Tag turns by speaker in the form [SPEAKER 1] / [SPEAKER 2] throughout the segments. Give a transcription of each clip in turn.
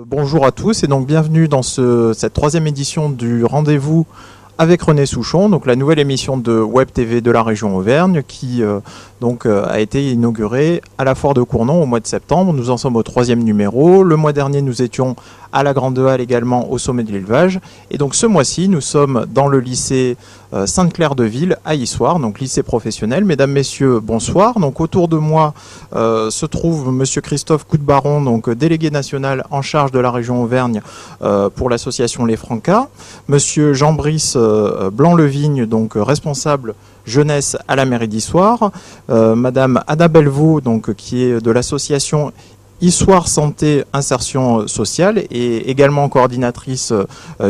[SPEAKER 1] Bonjour à tous et donc bienvenue dans cette troisième édition du rendez-vous avec René Souchon, donc la nouvelle émission de Web TV de la région Auvergne qui a été inaugurée à la foire de Cournon au mois de septembre. Nous en sommes au troisième numéro. Le mois dernier, nous étions à la Grande Halle également au sommet de l'élevage. Et donc ce mois-ci, nous sommes dans le lycée Sainte-Claire-de-Ville à Issoire, donc lycée professionnel. Mesdames, Messieurs, bonsoir. Donc autour de moi se trouve Monsieur Christophe Coudebaron, donc délégué national en charge de la région Auvergne pour l'association Les Francas. Monsieur Jean-Brice Blanc-Levigne, donc responsable jeunesse à la mairie d'Issoire. Madame Ada Belvaux, donc qui est de l'association Issoire Santé Insertion Sociale et également coordinatrice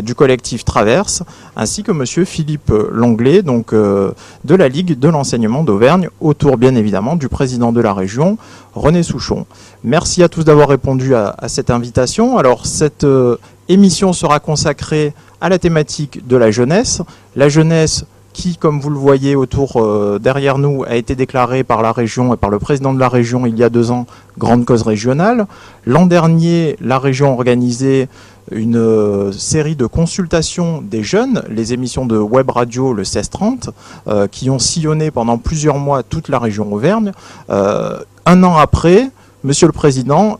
[SPEAKER 1] du collectif Traverse, ainsi que monsieur Philippe Longlet, donc de la Ligue de l'enseignement d'Auvergne, autour bien évidemment du président de la région, René Souchon. Merci à tous d'avoir répondu à cette invitation. Alors cette émission sera consacrée à la thématique de la jeunesse. La jeunesse qui, comme vous le voyez autour derrière nous, a été déclarée par la région et par le président de la région il y a 2 ans, grande cause régionale. L'an dernier, la région a organisé une série de consultations des jeunes, les émissions de web radio, le 1630, qui ont sillonné pendant plusieurs mois toute la région Auvergne. 1 an après, Monsieur le Président,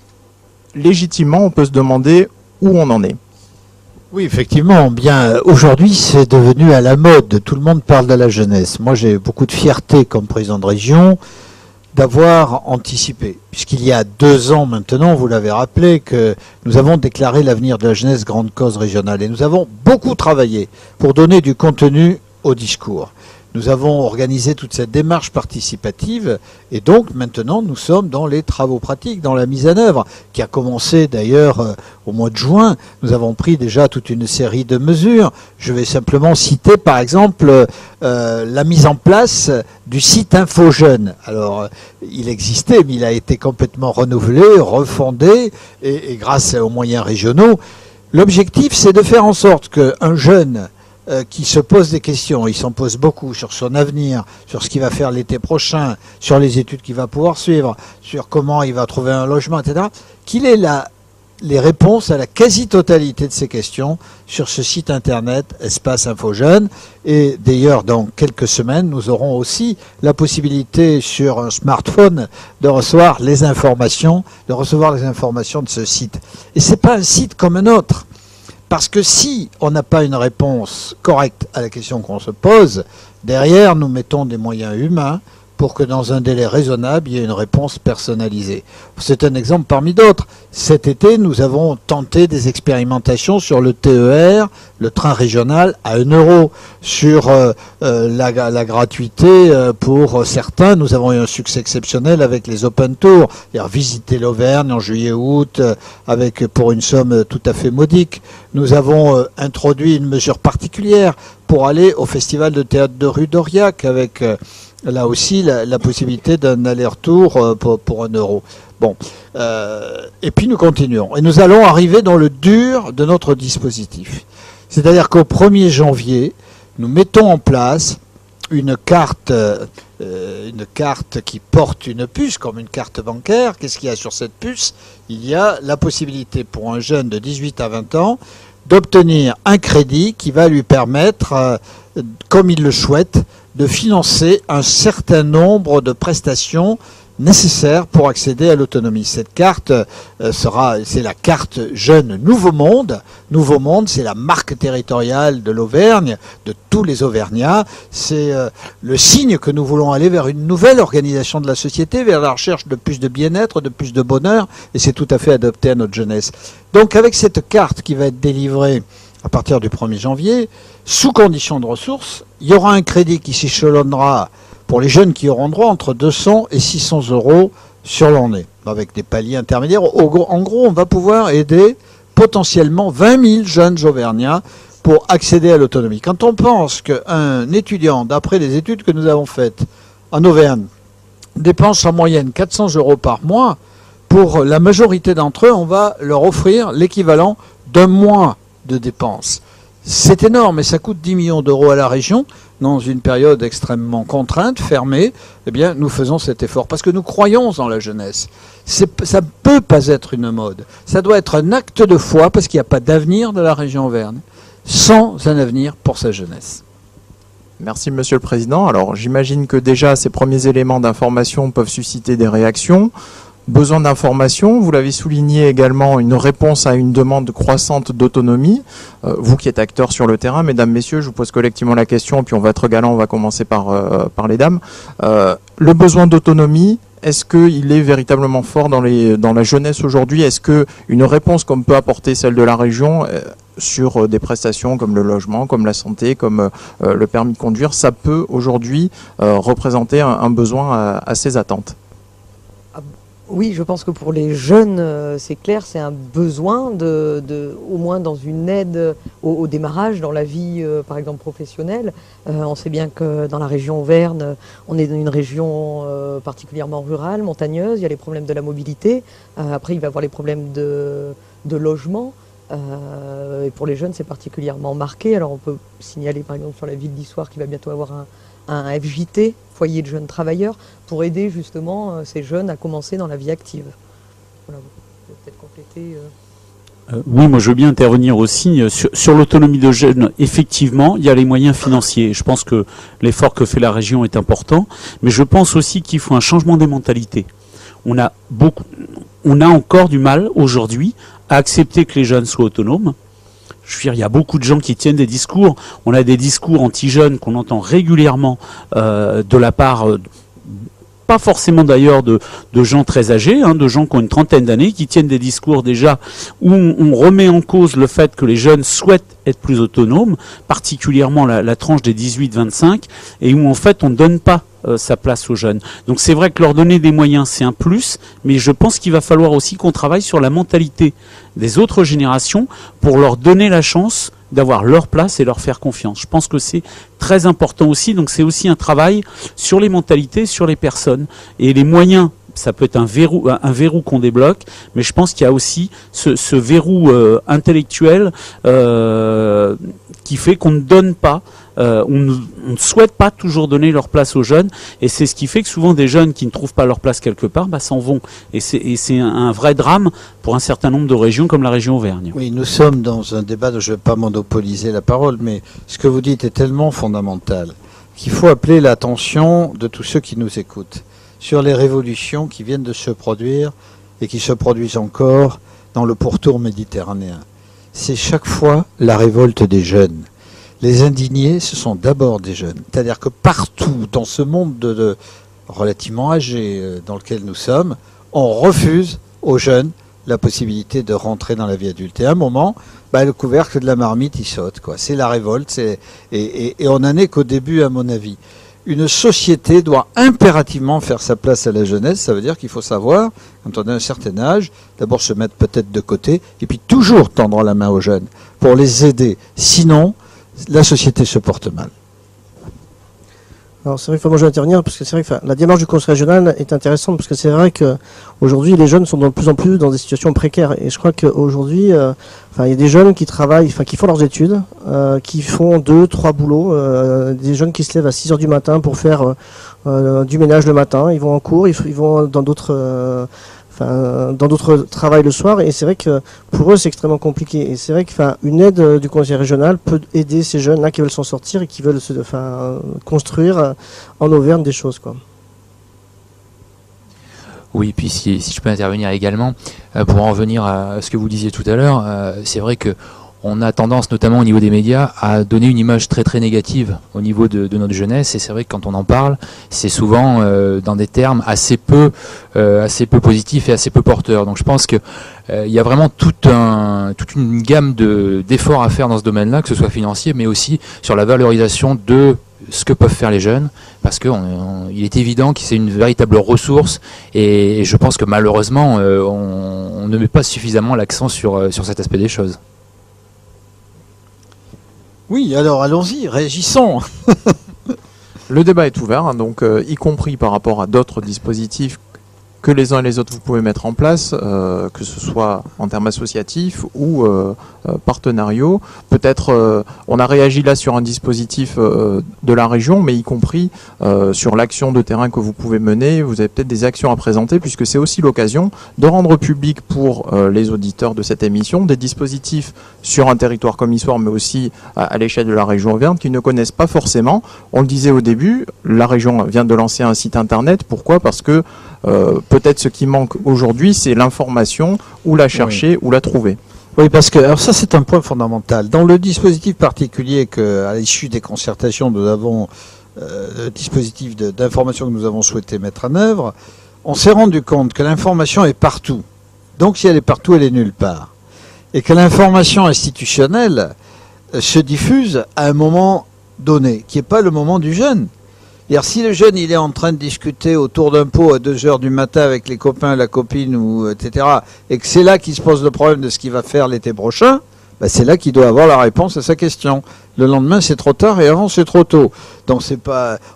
[SPEAKER 1] légitimement, on peut se demander où on en est.
[SPEAKER 2] Oui, effectivement. Bien, aujourd'hui, c'est devenu à la mode. Tout le monde parle de la jeunesse. Moi, j'ai beaucoup de fierté comme président de région d'avoir anticipé. Puisqu'il y a 2 ans maintenant, vous l'avez rappelé, que nous avons déclaré l'avenir de la jeunesse grande cause régionale. Et nous avons beaucoup travaillé pour donner du contenu au discours. Nous avons organisé toute cette démarche participative et donc maintenant nous sommes dans les travaux pratiques, dans la mise en œuvre, qui a commencé d'ailleurs au mois de juin. Nous avons pris déjà toute une série de mesures. Je vais simplement citer par exemple la mise en place du site InfoJeune. Alors il existait mais il a été complètement renouvelé, refondé et grâce aux moyens régionaux. L'objectif c'est de faire en sorte qu'un jeune qui se pose des questions, il s'en pose beaucoup sur son avenir, sur ce qu'il va faire l'été prochain, sur les études qu'il va pouvoir suivre, sur comment il va trouver un logement, etc., qu'il ait les réponses à la quasi-totalité de ces questions sur ce site internet Espace InfoJeune. Et d'ailleurs, dans quelques semaines, nous aurons aussi la possibilité sur un smartphone de recevoir les informations de ce site. Et c'est pas un site comme un autre. Parce que si on n'a pas une réponse correcte à la question qu'on se pose, derrière, nous mettons des moyens humains pour que dans un délai raisonnable, il y ait une réponse personnalisée. C'est un exemple parmi d'autres. Cet été, nous avons tenté des expérimentations sur le TER, le train régional, à 1 euro. Sur la gratuité pour certains, nous avons eu un succès exceptionnel avec les Open Tours, c'est-à-dire visiter l'Auvergne en juillet-août pour une somme tout à fait modique. Nous avons introduit une mesure particulière pour aller au Festival de théâtre de rue d'Aurillac avec là aussi la possibilité d'un aller-retour pour 1 euro. Bon, et puis nous continuons. Et nous allons arriver dans le dur de notre dispositif. C'est-à-dire qu'au 1er janvier, nous mettons en place une carte qui porte une puce, comme une carte bancaire. Qu'est-ce qu'il y a sur cette puce? Il y a la possibilité pour un jeune de 18 à 20 ans d'obtenir un crédit qui va lui permettre, comme il le souhaite, de financer un certain nombre de prestations nécessaires pour accéder à l'autonomie. Cette carte c'est la carte Jeune Nouveau Monde. Nouveau Monde, c'est la marque territoriale de l'Auvergne, de tous les Auvergnats. C'est le signe que nous voulons aller vers une nouvelle organisation de la société, vers la recherche de plus de bien-être, de plus de bonheur, et c'est tout à fait adapté à notre jeunesse. Donc avec cette carte qui va être délivrée à partir du 1er janvier, sous condition de ressources, il y aura un crédit qui s'échelonnera pour les jeunes qui auront droit entre 200 et 600 euros sur l'année, avec des paliers intermédiaires. En gros, on va pouvoir aider potentiellement 20 000 jeunes auvergnats pour accéder à l'autonomie. Quand on pense qu'un étudiant, d'après les études que nous avons faites en Auvergne, dépense en moyenne 400 euros par mois, pour la majorité d'entre eux, on va leur offrir l'équivalent d'1 mois de dépenses. C'est énorme et ça coûte 10 millions d'euros à la région. dans une période extrêmement contrainte, fermée, eh bien, nous faisons cet effort. Parce que nous croyons en la jeunesse. Ça ne peut pas être une mode. Ça doit être un acte de foi, parce qu'il n'y a pas d'avenir de la région Auvergne sans un avenir pour sa jeunesse.
[SPEAKER 1] Merci Monsieur le Président. Alors j'imagine que déjà ces premiers éléments d'information peuvent susciter des réactions. Besoin d'information, vous l'avez souligné également, une réponse à une demande croissante d'autonomie. Vous qui êtes acteurs sur le terrain, mesdames, messieurs, je vous pose collectivement la question, puis on va être galant, on va commencer par les dames. Le besoin d'autonomie, est-ce qu'il est véritablement fort dans la jeunesse aujourd'hui? Est-ce qu'une réponse comme peut apporter celle de la région sur des prestations comme le logement, comme la santé, comme le permis de conduire, ça peut aujourd'hui représenter un besoin à ces attentes?
[SPEAKER 3] Oui, je pense que pour les jeunes, c'est clair, c'est un besoin au moins dans une aide au démarrage, dans la vie, par exemple, professionnelle. On sait bien que dans la région Auvergne, on est dans une région particulièrement rurale, montagneuse, il y a les problèmes de la mobilité. Après, il va y avoir les problèmes de logement. Et pour les jeunes, c'est particulièrement marqué. Alors, on peut signaler, par exemple, sur la ville d'Issoire qui va bientôt avoir un FJT, foyer de jeunes travailleurs, pour aider justement ces jeunes à commencer dans la vie active. Voilà, vous pouvez peut-être compléter.
[SPEAKER 4] Oui, moi je veux bien intervenir aussi sur l'autonomie de jeunes. Effectivement, il y a les moyens financiers. Je pense que l'effort que fait la région est important, mais je pense aussi qu'il faut un changement des mentalités. On a encore du mal aujourd'hui à accepter que les jeunes soient autonomes. Je veux dire, il y a beaucoup de gens qui tiennent des discours. On a des discours anti-jeunes qu'on entend régulièrement de la part, pas forcément d'ailleurs de gens très âgés, de gens qui ont une trentaine d'années, qui tiennent des discours déjà où on remet en cause le fait que les jeunes souhaitent être plus autonomes, particulièrement la tranche des 18-25, et où en fait on ne donne pas sa place aux jeunes. Donc c'est vrai que leur donner des moyens, c'est un plus, mais je pense qu'il va falloir aussi qu'on travaille sur la mentalité des autres générations pour leur donner la chance d'avoir leur place et leur faire confiance. Je pense que c'est très important aussi, donc c'est aussi un travail sur les mentalités, sur les personnes. Et les moyens, ça peut être un verrou qu'on débloque, mais je pense qu'il y a aussi ce verrou intellectuel qui fait qu'on ne donne pas, on ne souhaite pas toujours donner leur place aux jeunes, et c'est ce qui fait que souvent des jeunes qui ne trouvent pas leur place quelque part s'en vont. Et c'est un vrai drame pour un certain nombre de régions comme la région Auvergne.
[SPEAKER 2] Oui, nous sommes dans un débat dont je ne vais pas monopoliser la parole, mais ce que vous dites est tellement fondamental qu'il faut appeler l'attention de tous ceux qui nous écoutent sur les révolutions qui viennent de se produire et qui se produisent encore dans le pourtour méditerranéen. C'est chaque fois la révolte des jeunes. Les indignés, ce sont d'abord des jeunes. C'est-à-dire que partout dans ce monde relativement âgé dans lequel nous sommes, on refuse aux jeunes la possibilité de rentrer dans la vie adulte. Et à un moment, le couvercle de la marmite, il saute, quoi. C'est la révolte. Et on n'en est qu'au début, à mon avis. Une société doit impérativement faire sa place à la jeunesse. Ça veut dire qu'il faut savoir, quand on a un certain âge, d'abord se mettre peut-être de côté, et puis toujours tendre la main aux jeunes pour les aider. Sinon, la société se porte mal.
[SPEAKER 5] Alors c'est vrai qu'il faut moi je vais intervenir parce que c'est vrai que la démarche du conseil régional est intéressante parce que c'est vrai qu'aujourd'hui les jeunes sont de plus en plus dans des situations précaires et je crois qu'aujourd'hui il y a des jeunes qui travaillent, qui font leurs études, qui font 2-3 boulots, des jeunes qui se lèvent à 6 heures du matin pour faire du ménage le matin, ils vont en cours, ils vont dans d'autres travail le soir et c'est vrai que pour eux c'est extrêmement compliqué et c'est vrai qu'une aide du conseil régional peut aider ces jeunes là qui veulent s'en sortir et qui veulent construire en Auvergne des choses, quoi.
[SPEAKER 6] Oui, puis si je peux intervenir également pour en revenir à ce que vous disiez tout à l'heure, c'est vrai que on a tendance, notamment au niveau des médias, à donner une image très très négative au niveau de notre jeunesse. Et c'est vrai que quand on en parle, c'est souvent dans des termes assez peu positifs et assez peu porteurs. Donc je pense que il y a vraiment toute une gamme d'efforts à faire dans ce domaine-là, que ce soit financier, mais aussi sur la valorisation de ce que peuvent faire les jeunes, parce qu'il est évident que c'est une véritable ressource, et je pense que malheureusement, on ne met pas suffisamment l'accent sur cet aspect des choses.
[SPEAKER 2] Oui, alors allons-y, réagissons.
[SPEAKER 1] Le débat est ouvert, donc y compris par rapport à d'autres dispositifs que les uns et les autres vous pouvez mettre en place, que ce soit en termes associatifs ou partenariaux. Peut-être on a réagi là sur un dispositif de la région, mais y compris sur l'action de terrain que vous pouvez mener. Vous avez peut-être des actions à présenter, puisque c'est aussi l'occasion de rendre public pour les auditeurs de cette émission des dispositifs sur un territoire comme Issoire, mais aussi à l'échelle de la région Auvergne, qui ne connaissent pas forcément. On le disait au début, la région vient de lancer un site internet. Pourquoi ? Parce que peut-être ce qui manque aujourd'hui, c'est l'information, où la chercher, où la trouver.
[SPEAKER 2] Oui, parce que alors ça c'est un point fondamental. Dans le dispositif particulier à l'issue des concertations, nous avons le dispositif d'information que nous avons souhaité mettre en œuvre, on s'est rendu compte que l'information est partout. Donc si elle est partout, elle est nulle part. Et que l'information institutionnelle se diffuse à un moment donné, qui n'est pas le moment du jeune. C'est-à-dire, si le jeune il est en train de discuter autour d'un pot à 2h du matin avec les copains, la copine, ou etc., et que c'est là qu'il se pose le problème de ce qu'il va faire l'été prochain, ben c'est là qu'il doit avoir la réponse à sa question. Le lendemain, c'est trop tard et avant, c'est trop tôt. Donc,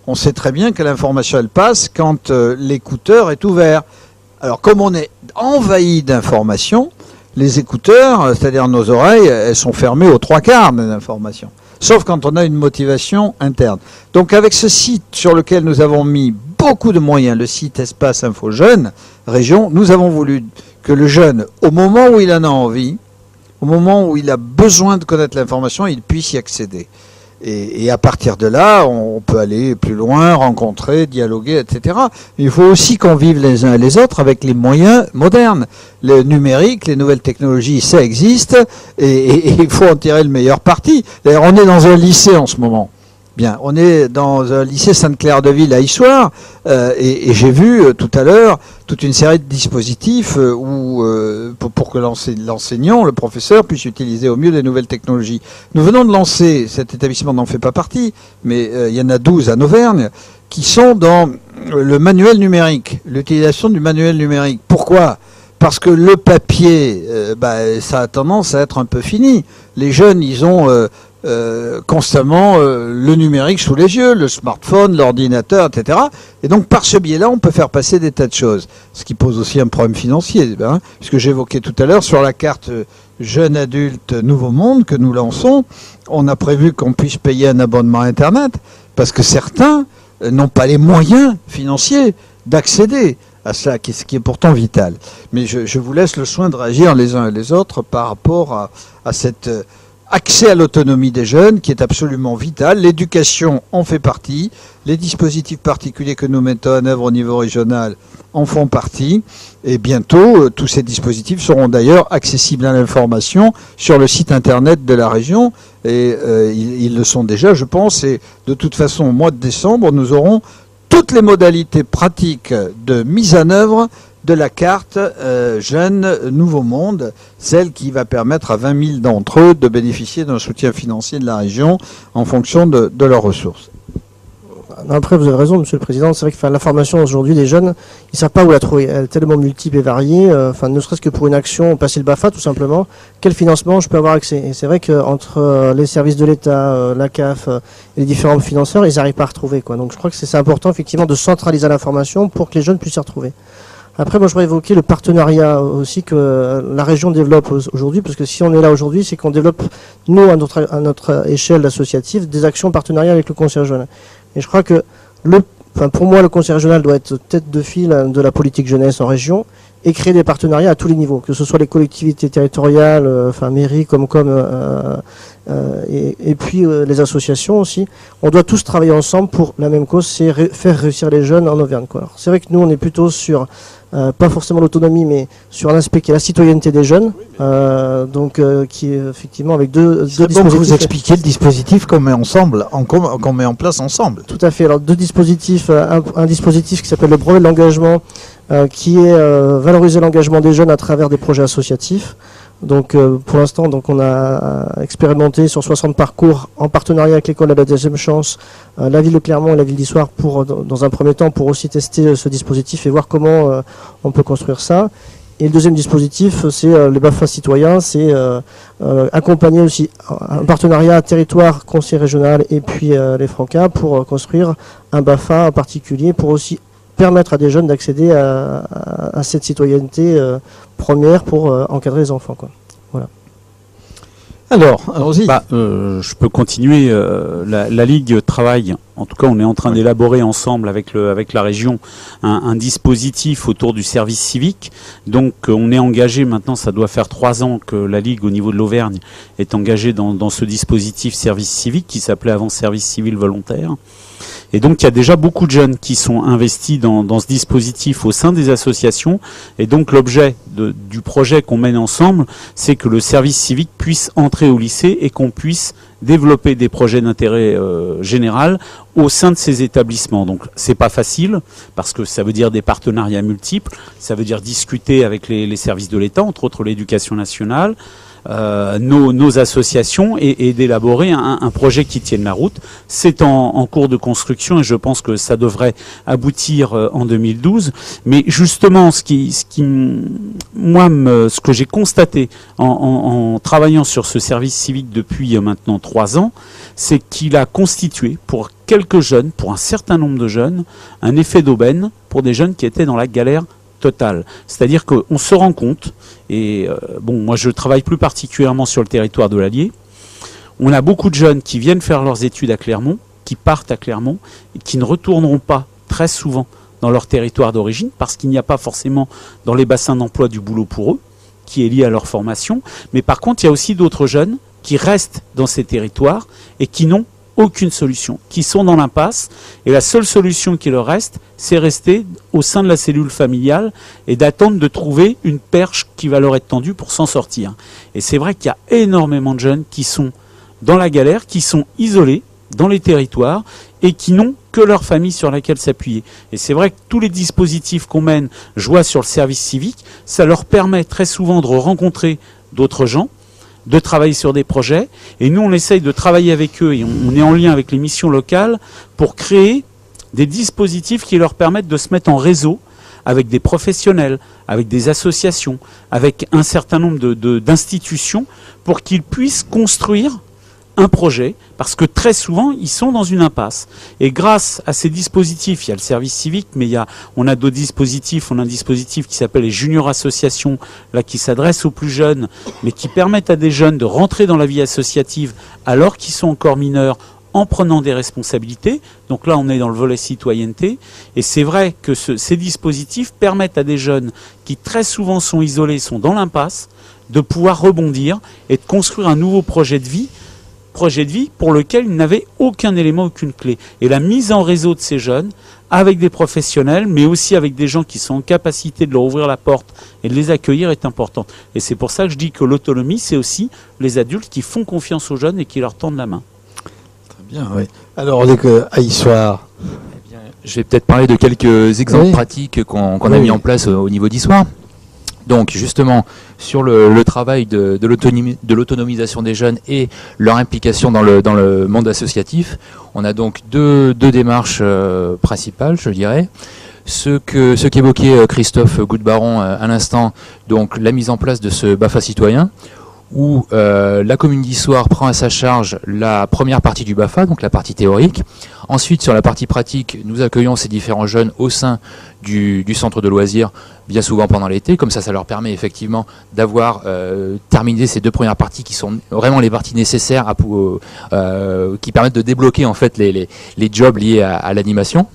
[SPEAKER 2] on sait très bien que l'information, elle passe quand l'écouteur est ouvert. Alors, comme on est envahi d'informations, les écouteurs, c'est-à-dire nos oreilles, elles sont fermées aux 3/4 des informations. Sauf quand on a une motivation interne. Donc avec ce site sur lequel nous avons mis beaucoup de moyens, le site Espace Info Jeune Région, nous avons voulu que le jeune, au moment où il en a envie, au moment où il a besoin de connaître l'information, il puisse y accéder. Et à partir de là, on peut aller plus loin, rencontrer, dialoguer, etc. Il faut aussi qu'on vive les uns et les autres avec les moyens modernes. Le numérique, les nouvelles technologies, ça existe, et il faut en tirer le meilleur parti. D'ailleurs, on est dans un lycée en ce moment. Bien, on est dans un lycée Sainte-Claire-de-Ville à Issoire, et j'ai vu tout à l'heure toute une série de dispositifs pour que l'enseignant, le professeur, puisse utiliser au mieux les nouvelles technologies. Nous venons de lancer, cet établissement n'en fait pas partie, mais il y en a 12 en Auvergne, qui sont dans le manuel numérique, l'utilisation du manuel numérique. Pourquoi ? Parce que le papier, ça a tendance à être un peu fini. Les jeunes, ils ont constamment le numérique sous les yeux, le smartphone, l'ordinateur, etc. Et donc par ce biais-là, on peut faire passer des tas de choses. Ce qui pose aussi un problème financier, puisque j'évoquais tout à l'heure sur la carte jeune adulte Nouveau Monde que nous lançons, on a prévu qu'on puisse payer un abonnement Internet, parce que certains n'ont pas les moyens financiers d'accéder à cela, ce qui est pourtant vital. Mais je vous laisse le soin de réagir les uns et les autres par rapport à cet accès à l'autonomie des jeunes qui est absolument vital. L'éducation en fait partie. Les dispositifs particuliers que nous mettons en œuvre au niveau régional en font partie. Et bientôt, tous ces dispositifs seront d'ailleurs accessibles à l'information sur le site internet de la région. Et ils le sont déjà, je pense. Et de toute façon, au mois de décembre, nous aurons toutes les modalités pratiques de mise en œuvre de la carte Jeune Nouveau Monde, celle qui va permettre à 20 000 d'entre eux de bénéficier d'un soutien financier de la région en fonction de leurs ressources.
[SPEAKER 5] Après, vous avez raison, Monsieur le Président. C'est vrai que l'information aujourd'hui des jeunes, ils ne savent pas où la trouver. Elle est tellement multiple et variée. Ne serait-ce que pour une action, passer le BAFA, tout simplement. Quel financement je peux avoir accès ? Et c'est vrai qu'entre les services de l'État, la CAF et les différents financeurs, ils n'arrivent pas à retrouver, quoi. Donc je crois que c'est important, effectivement, de centraliser l'information pour que les jeunes puissent s'y retrouver. Après, moi, je voudrais évoquer le partenariat aussi que la région développe aujourd'hui, parce que si on est là aujourd'hui, c'est qu'on développe, nous, à notre échelle associative, des actions partenariat avec le conseil régional. Et je crois que, pour moi, le conseil régional doit être tête de file de la politique jeunesse en région et créer des partenariats à tous les niveaux, que ce soit les collectivités territoriales, mairies, et puis les associations aussi. On doit tous travailler ensemble pour la même cause, c'est faire réussir les jeunes en Auvergne, quoi. Alors, c'est vrai que nous, on est plutôt sur pas forcément l'autonomie, mais sur un aspect qui est la citoyenneté des jeunes, qui est effectivement avec deux dispositifs.
[SPEAKER 2] Donc vous expliquez le dispositif qu'on met ensemble, qu'on met en place ensemble.
[SPEAKER 5] Tout à fait. Alors deux dispositifs, un dispositif qui s'appelle le brevet de l'engagement, qui est valoriser l'engagement des jeunes à travers des projets associatifs. Donc pour l'instant, on a expérimenté sur 60 parcours en partenariat avec l'école de la deuxième chance, la ville de Clermont et la ville d'Issoire dans un premier temps pour aussi tester ce dispositif et voir comment on peut construire ça. Et le deuxième dispositif, c'est les BAFA citoyens, c'est accompagner aussi un partenariat territoire, conseil régional et puis les Francas pour construire un BAFA en particulier pour aussi permettre à des jeunes d'accéder à cette citoyenneté première pour encadrer les enfants, quoi. Voilà.
[SPEAKER 2] Alors, allons-y.
[SPEAKER 4] Je peux continuer. La Ligue travaille, en tout cas on est en train d'élaborer ensemble avec la région un dispositif autour du service civique. Donc on est engagé maintenant, ça doit faire 3 ans que la Ligue au niveau de l'Auvergne est engagée dans ce dispositif service civique qui s'appelait avant service civil volontaire. Et donc il y a déjà beaucoup de jeunes qui sont investis dans ce dispositif au sein des associations. Et donc l'objet du projet qu'on mène ensemble, c'est que le service civique puisse entrer au lycée et qu'on puisse développer des projets d'intérêt général au sein de ces établissements. Donc c'est pas facile parce que ça veut dire des partenariats multiples, ça veut dire discuter avec les services de l'État, entre autres l'éducation nationale, nos associations et d'élaborer un projet qui tienne la route. C'est en cours de construction et je pense que ça devrait aboutir en 2012. Mais justement, ce que j'ai constaté en travaillant sur ce service civique depuis maintenant 3 ans, c'est qu'il a constitué pour quelques jeunes, pour un certain nombre de jeunes, un effet d'aubaine pour des jeunes qui étaient dans la galère totale. C'est-à-dire qu'on se rend compte, et moi je travaille plus particulièrement sur le territoire de l'Allier, on a beaucoup de jeunes qui viennent faire leurs études à Clermont, qui partent à Clermont, et qui ne retourneront pas très souvent dans leur territoire d'origine, parce qu'il n'y a pas forcément dans les bassins d'emploi du boulot pour eux, qui est lié à leur formation. Mais par contre, il y a aussi d'autres jeunes qui restent dans ces territoires et qui n'ont aucune solution, qui sont dans l'impasse, et la seule solution qui leur reste, c'est rester au sein de la cellule familiale et d'attendre de trouver une perche qui va leur être tendue pour s'en sortir. Et c'est vrai qu'il y a énormément de jeunes qui sont dans la galère, qui sont isolés dans les territoires et qui n'ont que leur famille sur laquelle s'appuyer. Et c'est vrai que tous les dispositifs qu'on mène, je vois sur le service civique, ça leur permet très souvent de rencontrer d'autres gens, de travailler sur des projets, et nous on essaye de travailler avec eux et on est en lien avec les missions locales pour créer des dispositifs qui leur permettent de se mettre en réseau avec des professionnels, avec des associations, avec un certain nombre d'institutions pour qu'ils puissent construire un projet, parce que très souvent ils sont dans une impasse. Et grâce à ces dispositifs, il y a le service civique, mais on a d'autres dispositifs. On a un dispositif qui s'appelle les juniors associations, là qui s'adresse aux plus jeunes, mais qui permettent à des jeunes de rentrer dans la vie associative alors qu'ils sont encore mineurs, en prenant des responsabilités. Donc là on est dans le volet citoyenneté, et c'est vrai que ces dispositifs permettent à des jeunes qui très souvent sont isolés, sont dans l'impasse, de pouvoir rebondir et de construire un nouveau projet de vie pour lequel ils n'avaient aucun élément, aucune clé. Et la mise en réseau de ces jeunes, avec des professionnels, mais aussi avec des gens qui sont en capacité de leur ouvrir la porte et de les accueillir, est importante. Et c'est pour ça que je dis que l'autonomie, c'est aussi les adultes qui font confiance aux jeunes et qui leur tendent la main.
[SPEAKER 2] Très bien, oui. Alors, on est à Issoire.
[SPEAKER 6] Je vais peut-être parler de quelques exemples pratiques qu'on a mis en place au niveau d'Issoire. Donc justement, sur le travail de l'autonomisation des jeunes et leur implication dans le monde associatif, on a donc deux démarches principales, je dirais. Ce qu'évoquait Christophe Goudbaron à l'instant, donc la mise en place de ce BAFA citoyen, où la commune d'Issoire prend à sa charge la première partie du BAFA, donc la partie théorique. Ensuite, sur la partie pratique, nous accueillons ces différents jeunes au sein du centre de loisirs, bien souvent pendant l'été. Comme ça leur permet effectivement d'avoir terminé ces 2 premières parties qui sont vraiment les parties nécessaires qui permettent de débloquer en fait les jobs liés à l'animation.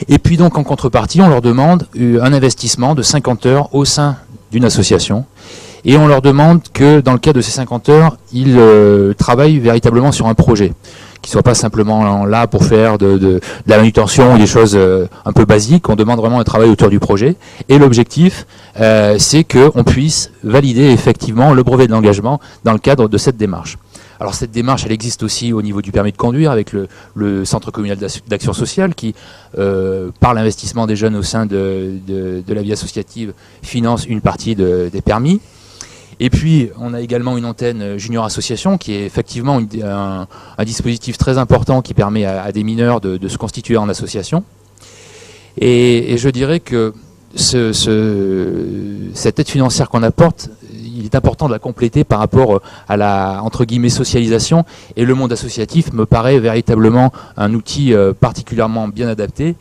[SPEAKER 6] Et puis donc en contrepartie, on leur demande un investissement de 50 heures au sein d'une association. Et on leur demande que dans le cadre de ces 50 heures, ils travaillent véritablement sur un projet, qui ne soit pas simplement là pour faire de la manutention ou des choses un peu basiques. On demande vraiment un travail autour du projet. Et l'objectif, c'est qu'on puisse valider effectivement le brevet de l'engagement dans le cadre de cette démarche. Alors cette démarche, elle existe aussi au niveau du permis de conduire avec le Centre communal d'action sociale qui, par l'investissement des jeunes au sein de la vie associative, finance une partie des permis. Et puis, on a également une antenne Junior Association qui est effectivement un dispositif très important qui permet à des mineurs de se constituer en association. Et je dirais que cette aide financière qu'on apporte, il est important de la compléter par rapport à la, entre guillemets, socialisation. Et le monde associatif me paraît véritablement un outil particulièrement bien adapté.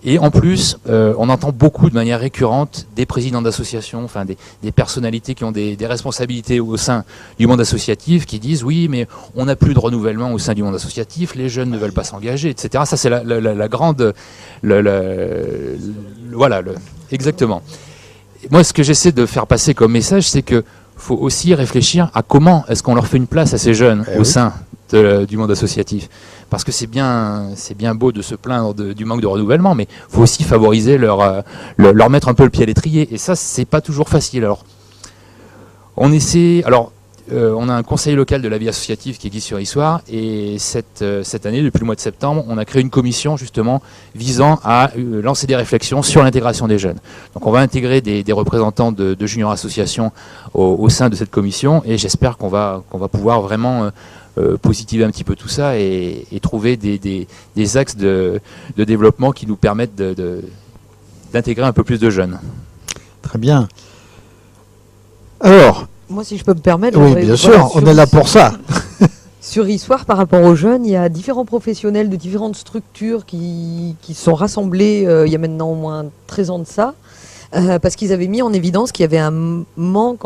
[SPEAKER 6] Et en plus, on entend beaucoup de manière récurrente des présidents d'associations, enfin des personnalités qui ont des responsabilités au sein du monde associatif qui disent oui, mais on n'a plus de renouvellement au sein du monde associatif, les jeunes ne veulent pas s'engager, etc. Ça, c'est la grande... voilà, exactement. Moi, ce que j'essaie de faire passer comme message, c'est que faut aussi réfléchir à comment est-ce qu'on leur fait une place à ces jeunes au sein du monde associatif. Parce que c'est bien beau de se plaindre du manque de renouvellement, mais il faut aussi favoriser leur mettre un peu le pied à l'étrier. Et ça, c'est pas toujours facile. Alors, on a un conseil local de la vie associative qui existe sur Issoire, et cette année, depuis le mois de septembre, on a créé une commission justement visant à lancer des réflexions sur l'intégration des jeunes. Donc on va intégrer des représentants de Junior Association au sein de cette commission, et j'espère qu'on va pouvoir vraiment positiver un petit peu tout ça et trouver des axes de développement qui nous permettent d'intégrer un peu plus de jeunes.
[SPEAKER 2] Très bien. Alors,
[SPEAKER 3] moi, si je peux me permettre...
[SPEAKER 2] oui, bien sûr, on est là pour ça.
[SPEAKER 3] Sur Issoire, par rapport aux jeunes, il y a différents professionnels de différentes structures qui sont rassemblés il y a maintenant au moins 13 ans de ça, parce qu'ils avaient mis en évidence qu'il y avait un manque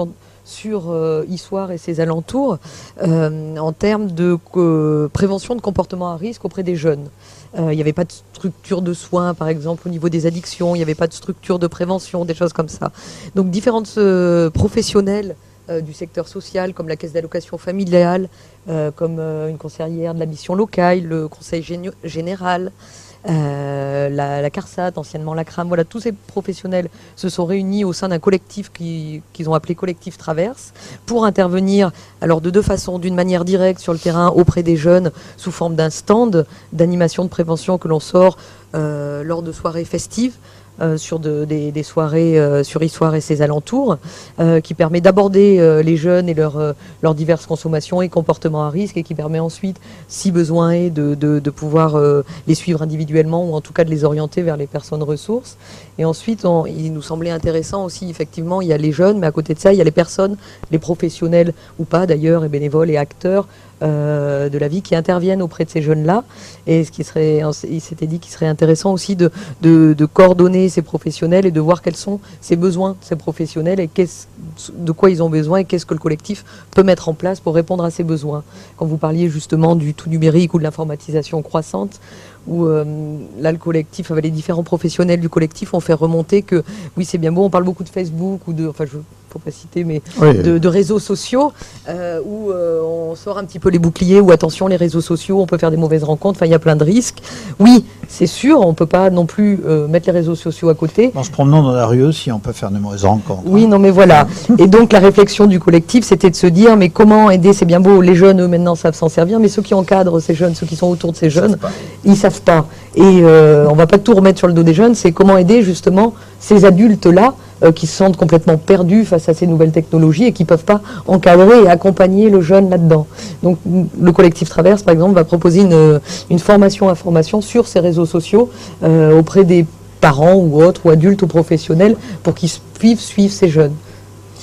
[SPEAKER 3] sur Issoire et ses alentours en termes de prévention de comportements à risque auprès des jeunes. Il n'y avait pas de structure de soins, par exemple, au niveau des addictions, il n'y avait pas de structure de prévention, des choses comme ça. Donc différentes professionnels du secteur social, comme la caisse d'allocation familiale, comme une conseillère de la mission locale, le conseil général, la CARSAT, anciennement la CRAM, voilà, tous ces professionnels se sont réunis au sein d'un collectif qu'ils ont appelé Collectif Traverse pour intervenir alors de deux façons, d'une manière directe sur le terrain auprès des jeunes sous forme d'un stand d'animation de prévention que l'on sort lors de soirées festives, sur des soirées sur Issoire et ses alentours, qui permet d'aborder les jeunes et leurs diverses consommations et comportements à risque, et qui permet ensuite, si besoin est, de pouvoir les suivre individuellement ou en tout cas de les orienter vers les personnes ressources. Et ensuite, il nous semblait intéressant aussi, effectivement, il y a les jeunes, mais à côté de ça, il y a les personnes, les professionnels ou pas d'ailleurs, et bénévoles et acteurs de la vie qui interviennent auprès de ces jeunes-là. Et il s'était dit qu'il serait intéressant aussi de coordonner ces professionnels et de voir quels sont ces besoins, ces professionnels, et de quoi ils ont besoin et qu'est-ce que le collectif peut mettre en place pour répondre à ces besoins. Quand vous parliez justement du tout numérique ou de l'informatisation croissante, où là le collectif, les différents professionnels du collectif ont fait remonter que oui, c'est bien beau, on parle beaucoup de Facebook ou faut pas citer, mais oui, de réseaux sociaux où on sort un petit peu les boucliers, où attention, les réseaux sociaux, on peut faire des mauvaises rencontres, il y a plein de risques. Oui, c'est sûr, on peut pas non plus mettre les réseaux sociaux à côté.
[SPEAKER 2] En se promenant dans la rue aussi, on peut faire des mauvaises rencontres.
[SPEAKER 3] Oui, non mais voilà. Et donc la réflexion du collectif, c'était de se dire, mais comment aider, c'est bien beau, les jeunes, eux, maintenant, savent s'en servir, mais ceux qui encadrent ces jeunes, ceux qui sont autour de ces jeunes, ils savent pas. Et on va pas tout remettre sur le dos des jeunes, c'est comment aider justement ces adultes-là qui se sentent complètement perdus face à ces nouvelles technologies et qui ne peuvent pas encadrer et accompagner le jeune là-dedans. Donc le collectif Traverse, par exemple, va proposer une information sur ces réseaux sociaux auprès des parents ou autres, ou adultes ou professionnels, pour qu'ils suivent ces jeunes.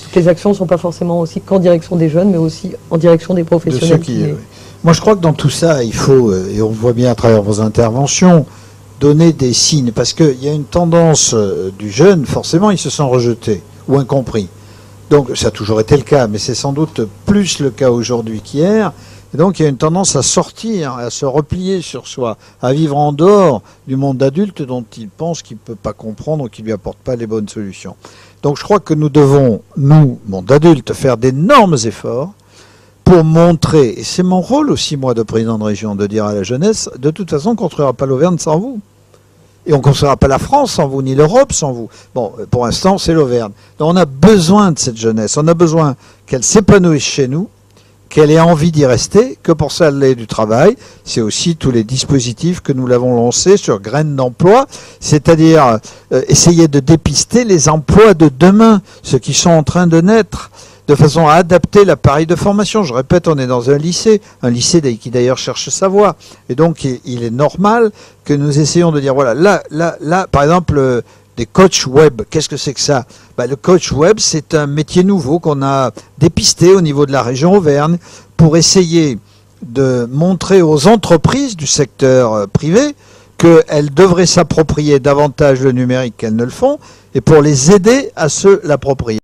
[SPEAKER 3] Toutes les actions ne sont pas forcément aussi qu'en direction des jeunes, mais aussi en direction des professionnels.
[SPEAKER 2] Moi, je crois que dans tout ça, il faut, et on le voit bien à travers vos interventions, donner des signes, parce qu'il y a une tendance du jeune, forcément, ils se sont rejetés ou incompris. Donc, ça a toujours été le cas, mais c'est sans doute plus le cas aujourd'hui qu'hier. Et donc, il y a une tendance à sortir, à se replier sur soi, à vivre en dehors du monde adulte dont il pense qu'il ne peut pas comprendre ou qui ne lui apporte pas les bonnes solutions. Donc, je crois que nous devons, nous, monde adulte, faire d'énormes efforts pour montrer, et c'est mon rôle aussi, moi, de président de région, de dire à la jeunesse, de toute façon, on ne construira pas l'Auvergne sans vous. Et on ne construira pas la France sans vous, ni l'Europe sans vous. Bon, pour l'instant, c'est l'Auvergne. Donc on a besoin de cette jeunesse. On a besoin qu'elle s'épanouisse chez nous, qu'elle ait envie d'y rester, que pour ça, elle ait du travail. C'est aussi tous les dispositifs que nous l'avons lancés sur Graines d'emploi, c'est-à-dire essayer de dépister les emplois de demain, ceux qui sont en train de naître, de façon à adapter l'appareil de formation. Je répète, on est dans un lycée qui d'ailleurs cherche sa voie. Et donc, il est normal que nous essayions de dire, voilà, là, par exemple, des coachs web, qu'est-ce que c'est que ça ? Le coach web, c'est un métier nouveau qu'on a dépisté au niveau de la région Auvergne pour essayer de montrer aux entreprises du secteur privé qu'elles devraient s'approprier davantage le numérique qu'elles ne le font, et pour les aider à se l'approprier.